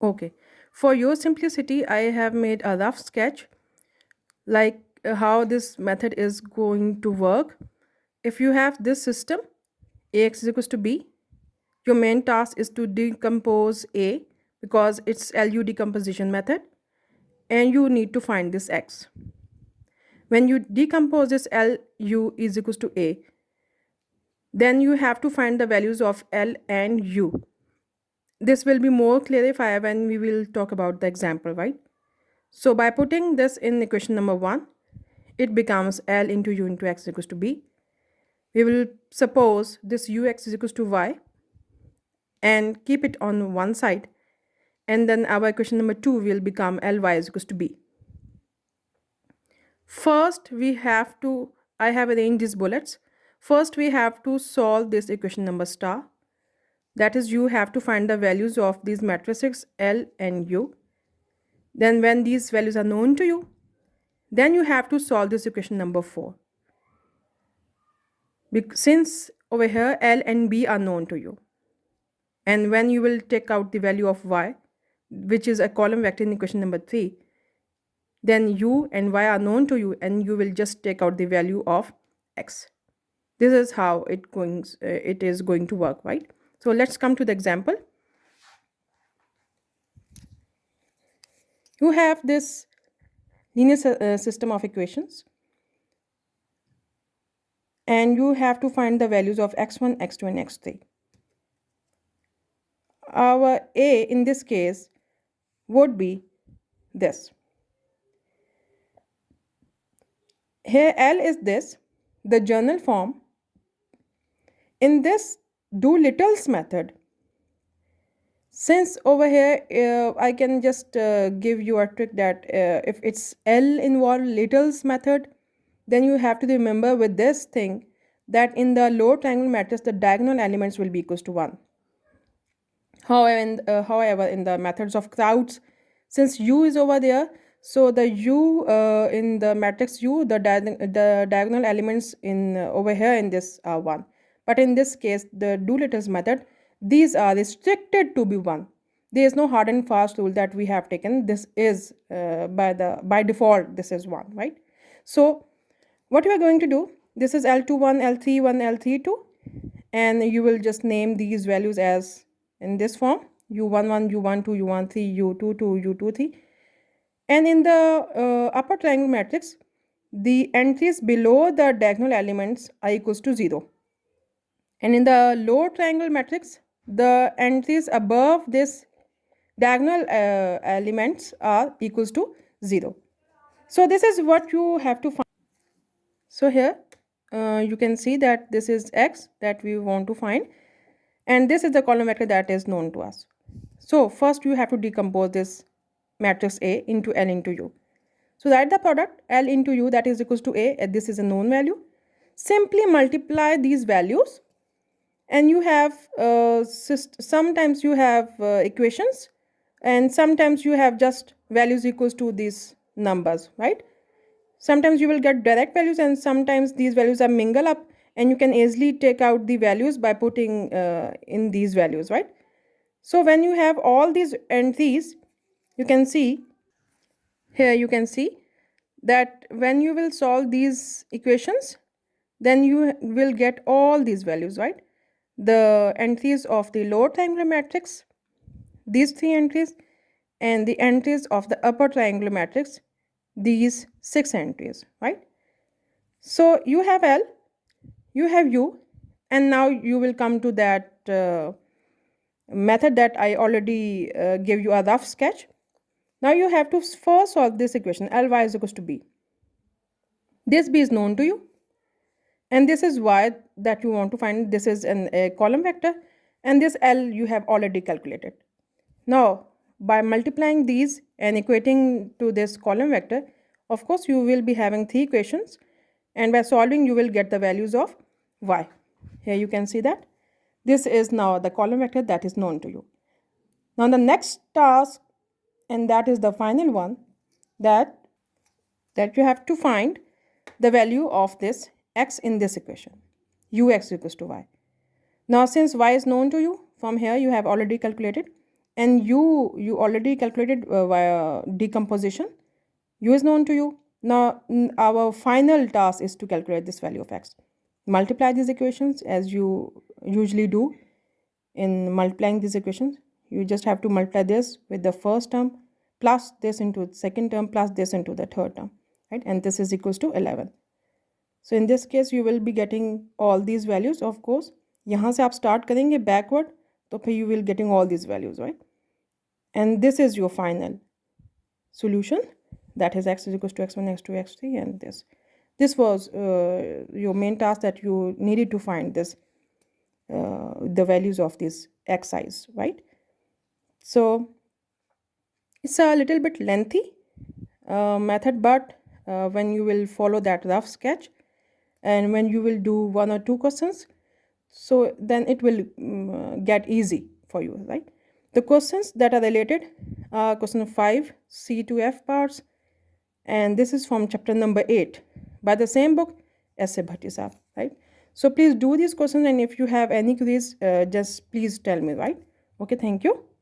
Okay. For your simplicity, I have made a rough sketch like how this method is going to work. If you have this system, Ax is equals to b, your main task is to decompose A because it's LU decomposition method, and you need to find this x. When you decompose this LU is equals to A, then you have to find the values of L and U. This will be more clarified when we will talk about the example, right? So by putting this in equation number 1, it becomes L into U into x equals to B. We will suppose this ux is equals to y and keep it on one side, and then our equation number 2 will become Ly is equals to B. First we have to, I have arranged these bullets. First we have to solve this equation number star. That is, you have to find the values of these matrices L and U. Then when these values are known to you, then you have to solve this equation number 4. Since over here L and B are known to you. And when you will take out the value of y, which is a column vector in equation number 3, then u and y are known to you, and you will just take out the value of x. This is how it is going to work, right? So let's come to the example. You have this linear system of equations, and you have to find the values of x1, x2, and x3. Our A in this case would be this. Here L is this, the journal form. In this Doolittle's method, since over here I can just give you a trick that if it's L involved Little's method, then you have to remember with this thing that in the lower triangle matrix the diagonal elements will be equals to 1. However, in the methods of crowds, since U is over there, so the U in the matrix U, the diagonal elements in over here in this are 1. But in this case, the Doolittle's method, these are restricted to be 1. There is no hard and fast rule that we have taken. This is by default, this is 1, right? So what you are going to do, this is L21, L31, L32, and you will just name these values as in this form: U11, U12, U13, U22, U23. And in the upper triangle matrix, the entries below the diagonal elements are equals to 0. And in the lower triangle matrix, the entries above this diagonal elements are equals to 0. So this is what you have to find. So here you can see that this is x that we want to find, and this is the column vector that is known to us. So first you have to decompose this matrix A into L into U. So write the product L into U, that is equals to A, and this is a known value. Simply multiply these values, and you have sometimes you have equations, and sometimes you have just values equals to these numbers, right? Sometimes you will get direct values, and sometimes these values are mingle up, and you can easily take out the values by putting in these values, right? So when you have all these entries, you can see here, you can see that when you will solve these equations, then you will get all these values, right? The entries of the lower triangular matrix, these 3 entries, and the entries of the upper triangular matrix, these 6 entries, right? So you have L, you have U, and now you will come to that method that I already gave you a rough sketch. Now you have to first solve this equation, Ly is equals to B. This B is known to you, and this is y that you want to find. This is a column vector, and this L you have already calculated. Now by multiplying these and equating to this column vector, of course you will be having 3 equations, and by solving you will get the values of y. Here you can see that this is now the column vector that is known to you. Now the next task, and that is the final one, that you have to find the value of this x in this equation, ux equals to y. Now since y is known to you, from here you have already calculated and you already calculated via decomposition. U is known to you. Now our final task is to calculate this value of x. Multiply these equations as you usually do in multiplying these equations. You just have to multiply this with the first term plus this into the second term plus this into the third term, right? And this is equals to 11. So in this case you will be getting all these values. Of course यहाँ से आप start करेंगे backward तो फिर you will getting all these values, right? And this is your final solution, that is x is equals to x1, x2, x3, and this was your main task, that you needed to find this the values of this xi's, right? So it's a little bit lengthy method, but when you will follow that rough sketch and when you will do 1 or 2 questions, so then it will get easy for you, right? The questions that are related are question 5 C to F parts, and this is from chapter number 8 by the same book S.A. Bhatti Saab, right? So please do these questions, and if you have any queries, just please tell me, right? Okay, thank you.